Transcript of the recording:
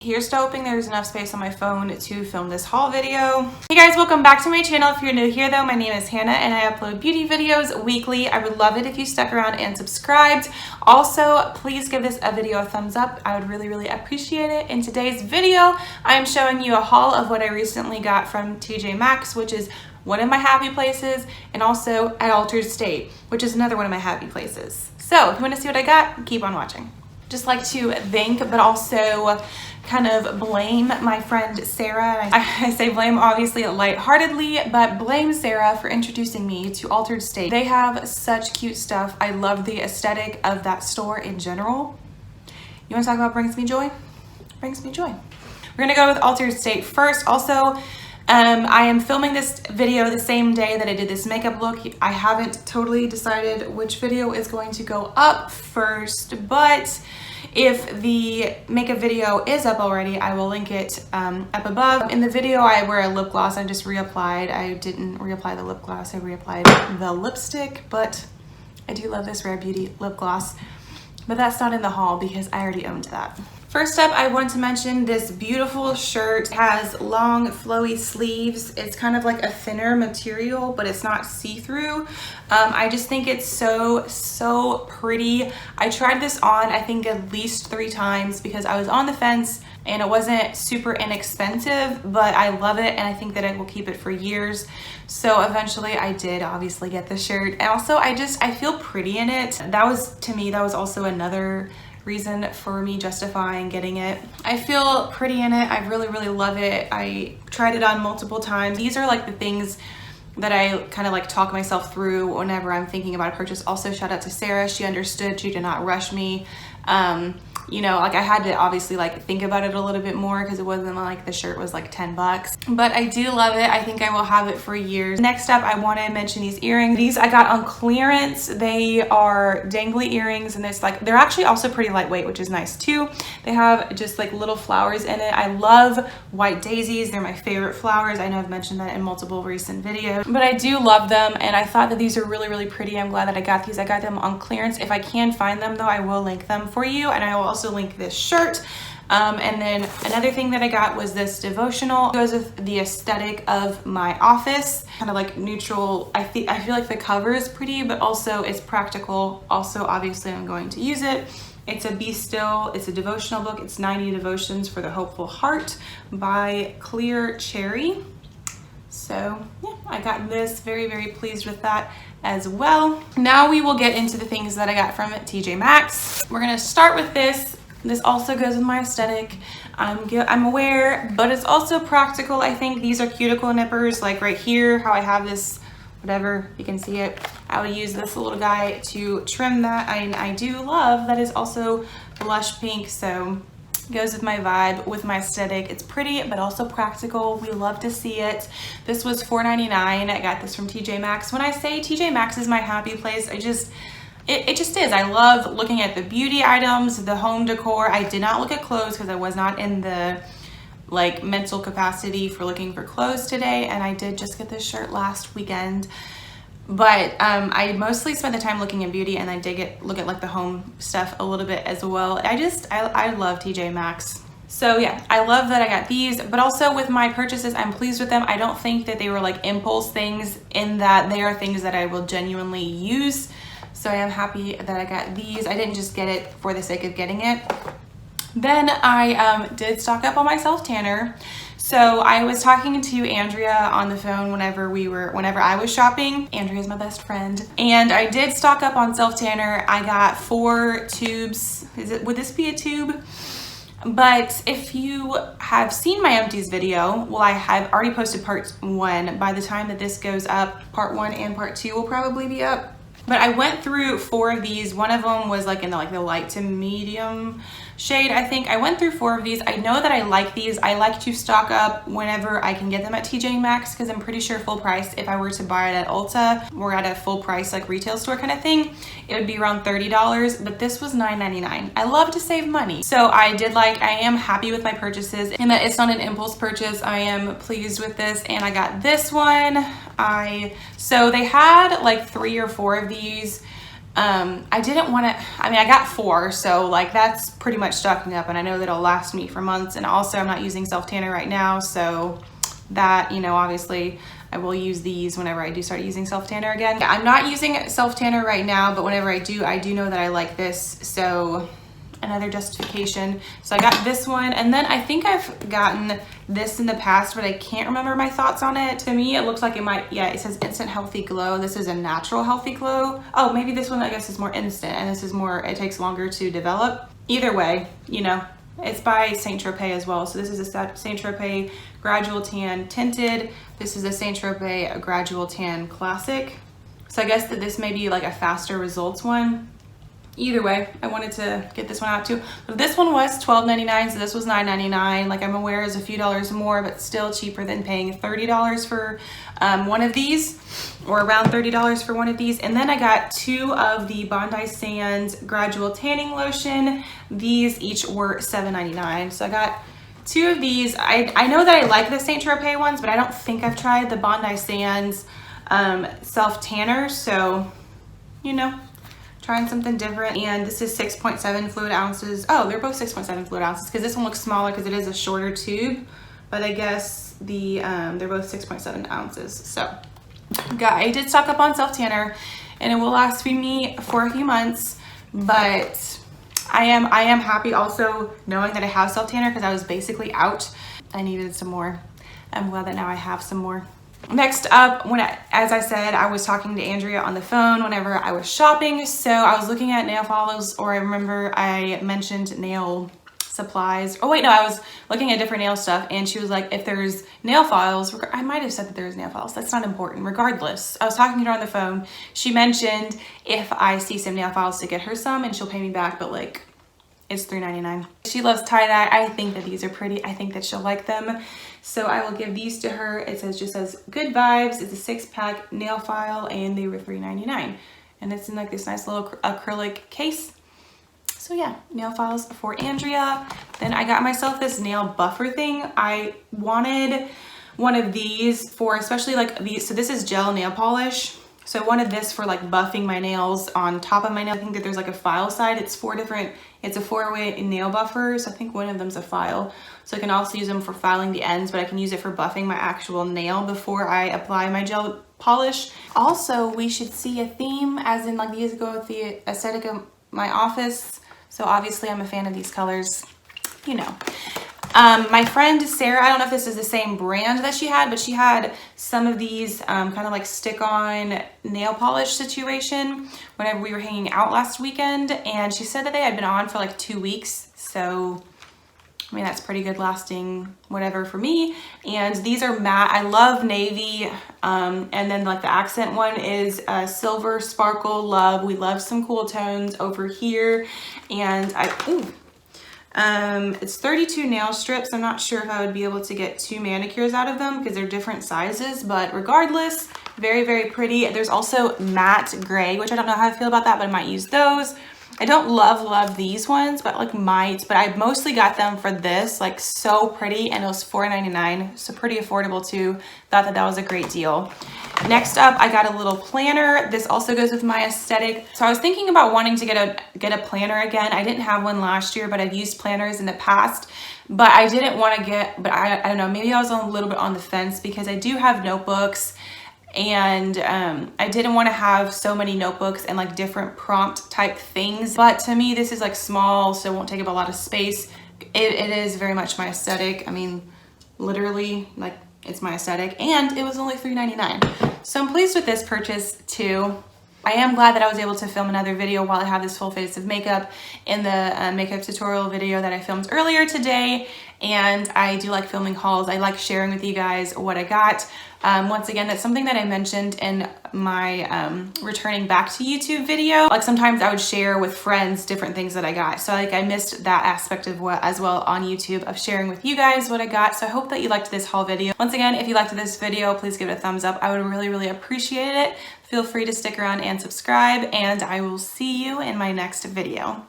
Here's to hoping there's enough space on my phone to film this haul video. Hey guys, welcome back to my channel. If you're new here though, my name is Hannah and I upload beauty videos weekly. I would love it if you stuck around and subscribed. Also, please give this video a thumbs up. I would really appreciate it. In today's video, I'm showing you a haul of what I recently got from TJ Maxx, which is one of my happy places, and also at Altered State, which is another one of my happy places. So if you want to see what I got, keep on watching. Just like to thank, but also kind of blame my friend Sarah. I say blame obviously lightheartedly, but blame Sarah for introducing me to Altered State. They have such cute stuff. I love the aesthetic of that store in general. You want to talk about brings me joy? Brings me joy. We're gonna go with Altered State first. Also, I am filming this video the same day that I did this makeup look. I haven't totally decided which video is going to go up first, but if the makeup video is up already, I will link it up above. In the video, I wear a lip gloss. I just reapplied. I didn't reapply the lip gloss. I reapplied the lipstick, but I do love this Rare Beauty lip gloss. But that's not in the haul because I already owned that. First up, I want to mention this beautiful shirt. It has long flowy sleeves. It's kind of like a thinner material, but it's not see-through. I just think it's so pretty. I tried this on, I think at least 3 times because I was on the fence and it wasn't super inexpensive, but I love it and I think that I will keep it for years. So eventually I did obviously get the shirt. And also I feel pretty in it. That was, to me, that was also another reason for me justifying getting it. I feel pretty in it. I really love it. I tried it on multiple times. These are like the things that I kind of like talk myself through whenever I'm thinking about a purchase. Also, shout out to Sarah. She understood. She did not rush me. You know, like I had to obviously like think about it a little bit more because it wasn't like the shirt was like 10 bucks, but I do love it. I think I will have it for years. Next up, I want to mention these earrings. These I got on clearance. They are dangly earrings and it's like, they're actually also pretty lightweight, which is nice too. They have just like little flowers in it. I love white daisies. They're my favorite flowers. I know I've mentioned that in multiple recent videos, but I do love them. And I thought that these are really pretty. I'm glad that I got these. I got them on clearance. If I can find them though, I will link them for you. And I will also link this shirt. And then another thing that I got was this devotional. It goes with the aesthetic of my office, kind of like neutral. I feel like the cover is pretty, but also it's practical. Also, obviously I'm going to use it. It's a Be Still. It's a devotional book. It's 90 Devotions for the Hopeful Heart by Clear Cherry. So yeah, I got this, very pleased with that as well. Now we will get into the things that I got from TJ Maxx. We're gonna start with this. This also goes with my aesthetic. I'm aware, but it's also practical. I think these are cuticle nippers, like right here, how I have this, whatever, you can see it. I would use this little guy to trim that. I do love that is also blush pink, so it goes with my vibe, with my aesthetic. It's pretty, but also practical. We love to see it. This was $4.99. I got this from TJ Maxx. When I say TJ Maxx is my happy place, it just is. I love looking at the beauty items, the home decor. I did not look at clothes because I was not in the like mental capacity for looking for clothes today, and I did just get this shirt last weekend. But I mostly spent the time looking at beauty, and I did look at like the home stuff a little bit as well. I love TJ Maxx. So yeah, I love that I got these, but also with my purchases, I'm pleased with them. I don't think that they were like impulse things, in that they are things that I will genuinely use. So I am happy that I got these. I didn't just get it for the sake of getting it. Then I did stock up on my self tanner. So I was talking to Andrea on the phone whenever I was shopping. Andrea's my best friend. And I did stock up on self tanner. I got 4 tubes. Would this be a tube? But if you have seen my empties video, well, I have already posted part 1. By the time that this goes up, part 1 and part 2 will probably be up. But I went through 4 of these. One of them was like in the light to medium shade, I think. I went through 4 of these. I know that I like these. I like to stock up whenever I can get them at TJ Maxx because I'm pretty sure full price, if I were to buy it at Ulta or at a full price like retail store kind of thing, it would be around $30, but this was $9.99. I love to save money. So I am happy with my purchases and that it's not an impulse purchase. I am pleased with this, and I got this one. So they had like 3 or 4 of these I didn't want to, I mean, I got 4, so like that's pretty much stocking up, and I know that it'll last me for months. And also I'm not using self tanner right now, so that, you know, obviously I will use these whenever I do start using self tanner again. I'm not using self tanner right now, but whenever I do know that I like this, so another justification. So I got this one, and then I think I've gotten this in the past, but I can't remember my thoughts on it. To me, it looks like it might, yeah, it says instant healthy glow. This is a natural healthy glow. Oh, maybe this one I guess is more instant, and this is more, it takes longer to develop. Either way, you know, it's by Saint Tropez as well. So this is a Saint Tropez Gradual Tan Tinted. This is a Saint Tropez Gradual Tan Classic. So I guess that this may be like a faster results one. Either way, I wanted to get this one out too. But this one was $12.99, so this was $9.99. Like, I'm aware it's a few dollars more, but still cheaper than paying $30 for one of these, or around $30 for one of these. And then I got 2 of the Bondi Sands Gradual Tanning Lotion. These each were $7.99. So I got 2 of these. I know that I like the Saint Tropez ones, but I don't think I've tried the Bondi Sands self tanner. So, you know, trying something different. And this is 6.7 fluid ounces. Oh, they're both 6.7 fluid ounces, because this one looks smaller because it is a shorter tube, but I guess the they're both 6.7 ounces. So I did stock up on self tanner, and it will last me for a few months, but I am happy also knowing that I have self tanner, because I was basically out. I needed some more. I'm glad that now I have some more. Next up, as I said, I was talking to Andrea on the phone whenever I was shopping. So I was looking at nail files, or I remember I mentioned nail supplies. Oh wait, no, I was looking at different nail stuff, and she was like, if there's nail files, I might have said that there's nail files. That's not important. Regardless, I was talking to her on the phone. She mentioned if I see some nail files to get her some, and she'll pay me back, but like, it's $3.99. She loves tie-dye. I think that these are pretty. I think that she'll like them. So I will give these to her. It just says good vibes. It's a 6-pack nail file, and they were $3.99. And it's in like this nice little acrylic case. So yeah, nail files for Andrea. Then I got myself this nail buffer thing. I wanted one of these for, especially like these. So this is gel nail polish. So I wanted this for like buffing my nails on top of my nail. I think that there's like a file side. It's a 4-way nail buffer. So I think one of them's a file. So I can also use them for filing the ends, but I can use it for buffing my actual nail before I apply my gel polish. Also, we should see a theme, as in like these go with the aesthetic of my office. So obviously I'm a fan of these colors, you know. My friend Sarah, I don't know if this is the same brand that she had, but she had some of these kind of like stick-on nail polish situation whenever we were hanging out last weekend, and she said that they had been on for like 2 weeks. So I mean, that's pretty good lasting whatever for me. And these are matte. I love navy, and then like the accent one is silver sparkle love. We love some cool tones over here. And it's 32 nail strips. I'm not sure if I would be able to get 2 manicures out of them because they're different sizes, but regardless, very, very pretty. There's also matte gray, which I don't know how I feel about that, but I might use those. I don't love these ones, but like might, but I mostly got them for this, like so pretty, and it was $4.99, so pretty affordable too. Thought that that was a great deal. Next up, I got a little planner. This also goes with my aesthetic. So I was thinking about wanting to get a planner again. I didn't have one last year, but I've used planners in the past. But I didn't want to get, but I don't know, maybe I was a little bit on the fence because I do have notebooks, and I didn't want to have so many notebooks and like different prompt type things. But to me, this is like small, so it won't take up a lot of space. It is very much my aesthetic. I mean, literally, like, it's my aesthetic, and it was only $3.99. So I'm pleased with this purchase too. I am glad that I was able to film another video while I have this full face of makeup in the makeup tutorial video that I filmed earlier today. And I do like filming hauls. I like sharing with you guys what I got. Once again, that's something that I mentioned in my returning back to YouTube video. Like sometimes I would share with friends different things that I got. So like I missed that aspect of what as well on YouTube of sharing with you guys what I got. So I hope that you liked this haul video. Once again, if you liked this video, please give it a thumbs up. I would really, really appreciate it. Feel free to stick around and subscribe, and I will see you in my next video.